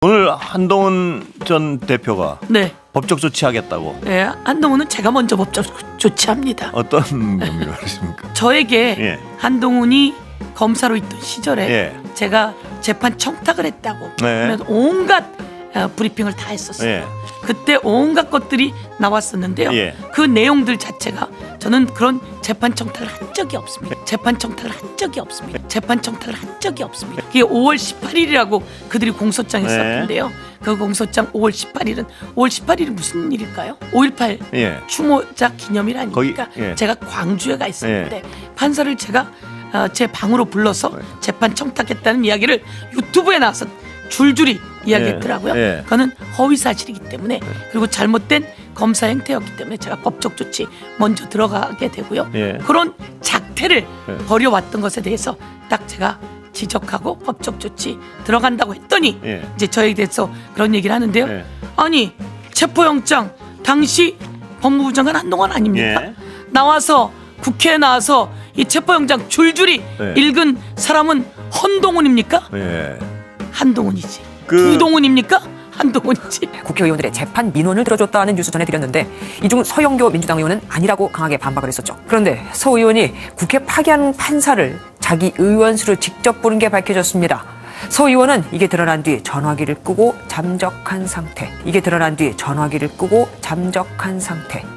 오늘 한동훈 전 대표가 네. 법적 조치하겠다고. 네, 한동훈은 제가 먼저 법적 조치합니다. 어떤 의미로 하십니까? 저에게 예. 한동훈이 검사로 있던 시절에 예. 제가 재판 청탁을 했다고 네. 그래서 온갖 브리핑을 다 했었어요. 예. 그때 온갖 것들이 나왔었는데요. 예. 그 내용들 자체가 저는 그런 재판 청탁을 한 적이 없습니다. 재판 청탁을 한 적이 없습니다. 재판 청탁을 한 적이 없습니다. 이게 5월 18일이라고 그들이 공소장에 네. 썼는데요. 그 공소장 5월 18일은 5월 18일이 무슨 일일까요? 5.18 예. 추모자 기념일 아닙니까? 거기, 예. 제가 광주에 가 있었는데 판사를 제가 제 방으로 불러서 재판 청탁했다는 이야기를 유튜브에 나와서 줄줄이 이야기했더라고요. 예. 그거는 허위 사실이기 때문에 그리고 잘못된 검사 행태였기 때문에 제가 법적 조치 먼저 들어가게 되고요. 예. 그런 작태를 예. 벌여왔던 것에 대해서 딱 제가 지적하고 법적 조치 들어간다고 했더니 예. 이제 저에 대해서 그런 얘기를 하는데요. 예. 아니 체포영장 당시 법무부 장관 한동훈 아닙니까? 예. 나와서 국회에 나와서 이 체포영장 줄줄이 예. 읽은 사람은 헌동훈입니까? 예. 한동훈이지. 그- 부동훈입니까? 한동훈이지. 국회의원들의 재판 민원을 들어줬다는 뉴스 전해드렸는데 이 중 서영교 민주당 의원은 아니라고 강하게 반박을 했었죠. 그런데 서 의원이 국회 파기한 판사를 자기 의원수로 직접 부른 게 밝혀졌습니다. 서 의원은 이게 드러난 뒤 전화기를 끄고 잠적한 상태.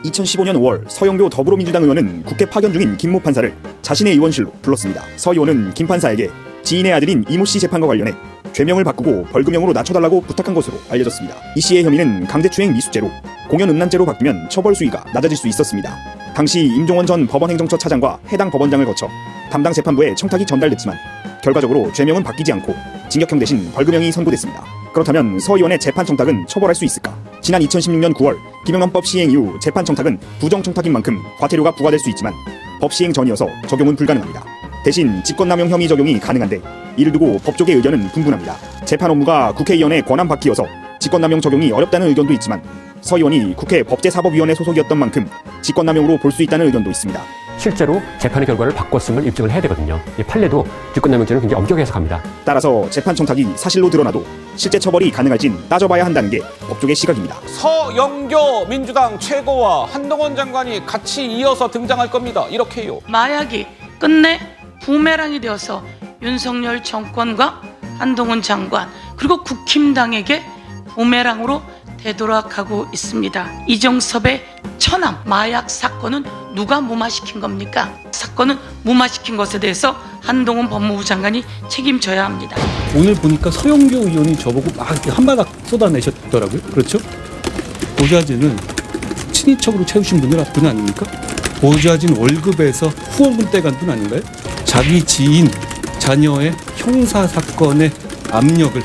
2015년 5월 서영교 더불어민주당 의원은 국회 파견 중인 김모 판사를 자신의 의원실로 불렀습니다. 서 의원은 김 판사에게 지인의 아들인 이모 씨 재판과 관련해 죄명을 바꾸고 벌금형으로 낮춰달라고 부탁한 것으로 알려졌습니다. 이 씨의 혐의는 강제추행 미수죄로 공연음란죄로 바뀌면 처벌 수위가 낮아질 수 있었습니다. 당시 임종원 전 법원행정처 차장과 해당 법원장을 거쳐 담당 재판부에 청탁이 전달됐지만 결과적으로 죄명은 바뀌지 않고 징역형 대신 벌금형이 선고됐습니다. 그렇다면 서 의원의 재판 청탁은 처벌할 수 있을까? 지난 2016년 9월 김영란법 시행 이후 재판 청탁은 부정 청탁인 만큼 과태료가 부과될 수 있지만 법 시행 전이어서 적용은 불가능합니다. 대신 직권남용 혐의 적용이 가능한데 이를 두고 법조계 의견은 분분합니다. 재판 업무가 국회의원의 권한 밖이어서 직권남용 적용이 어렵다는 의견도 있지만 서 의원이 국회 법제사법위원회 소속이었던 만큼 직권남용으로 볼 수 있다는 의견도 있습니다. 실제로 재판의 결과를 바꿨음을 입증을 해야 되거든요. 이 판례도 직권남용죄는 굉장히 엄격히 해석합니다. 따라서 재판 청탁이 사실로 드러나도 실제 처벌이 가능할진 따져봐야 한다는 게 법조계 시각입니다. 서영교 민주당 최고와 한동훈 장관이 같이 이어서 등장할 겁니다. 이렇게요. 마약이 끝내 부메랑이 되어서 윤석열 정권과 한동훈 장관 그리고 국힘당에게 부메랑으로 되돌아가고 있습니다. 이정섭의 처남 마약 사건은 누가 무마시킨 겁니까? 사건은 무마시킨 것에 대해서 한동훈 법무부 장관이 책임져야 합니다. 오늘 보니까 서영교 의원이 저보고 막 이렇게 한바닥 쏟아내셨더라고요. 그렇죠? 보좌진은 친인척으로 채우신 분 아닙니까? 보좌진 월급에서 후원금 떼간 분 아닌가요? 자기 지인, 자녀의 형사 사건의 압력을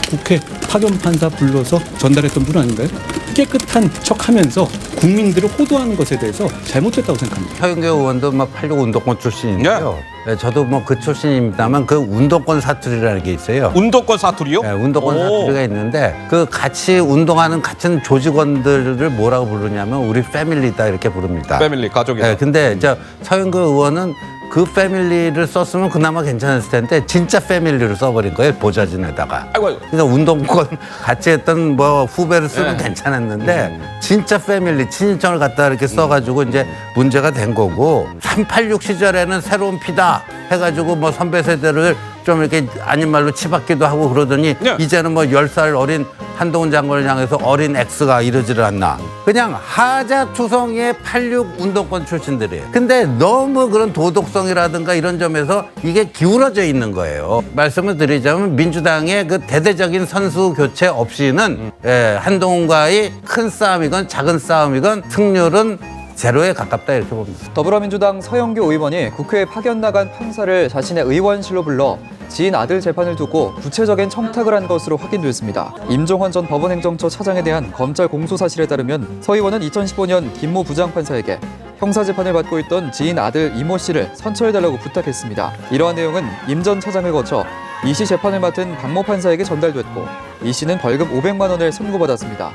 국회 파견 판사 불러서 전달했던 분 아닌가요? 깨끗한 척하면서 국민들을 호도하는 것에 대해서 잘못됐다고 생각합니다. 서영교 의원도 86 운동권 출신인데요. 네, 저도 그 출신입니다만 그 운동권 사투리라는 게 있어요. 운동권 사투리요? 네, 운동권 오. 사투리가 있는데 그 같이 운동하는 같은 조직원들을 뭐라고 부르냐면 우리 패밀리다 이렇게 부릅니다. 패밀리 가족이다. 네, 근데 이제 서영교 의원은 그 패밀리를 썼으면 그나마 괜찮았을 텐데 진짜 패밀리를 써버린 거예요, 보좌진에다가. 아이고. 그래서 운동권 같이 했던 후배를 쓰면 네. 괜찮았는데 진짜 패밀리 친인척을 갖다 이렇게 써가지고 이제 문제가 된 거고 386 시절에는 새로운 피다 해가지고 선배 세대를 좀 이렇게 아닌 말로 치받기도 하고 그러더니 네. 이제는 10살 어린 한동훈 장관을 향해서 어린 X가 이러지를 않나. 그냥 하자투성이의 86 운동권 출신들이에요. 근데 너무 그런 도덕성이라든가 이런 점에서 이게 기울어져 있는 거예요. 말씀을 드리자면 민주당의 그 대대적인 선수 교체 없이는 한동훈과의 큰 싸움이건 작은 싸움이건 승률은 제로에 가깝다 이렇게 봅니다. 더불어민주당 서영교 의원이 국회에 파견 나간 판사를 자신의 의원실로 불러 지인 아들 재판을 두고 구체적인 청탁을 한 것으로 확인됐습니다. 임종원 전 법원행정처 차장에 대한 검찰 공소 사실에 따르면 서 의원은 2015년 김모 부장판사에게 형사재판을 받고 있던 지인 아들 이모 씨를 선처해달라고 부탁했습니다. 이러한 내용은 임 전 차장을 거쳐 이 씨 재판을 맡은 박모 판사에게 전달됐고 이 씨는 벌금 500만 원을 선고받았습니다.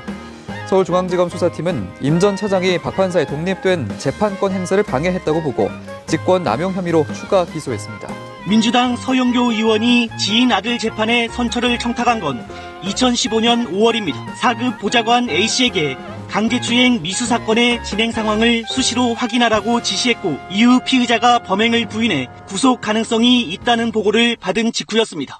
서울중앙지검 수사팀은 임 전 차장이 박 판사의 독립된 재판권 행사를 방해했다고 보고 직권 남용 혐의로 추가 기소했습니다. 민주당 서영교 의원이 지인 아들 재판에 선처를 청탁한 건 2015년 5월입니다. 4급 보좌관 A씨에게 강제추행 미수 사건의 진행 상황을 수시로 확인하라고 지시했고 이후 피의자가 범행을 부인해 구속 가능성이 있다는 보고를 받은 직후였습니다.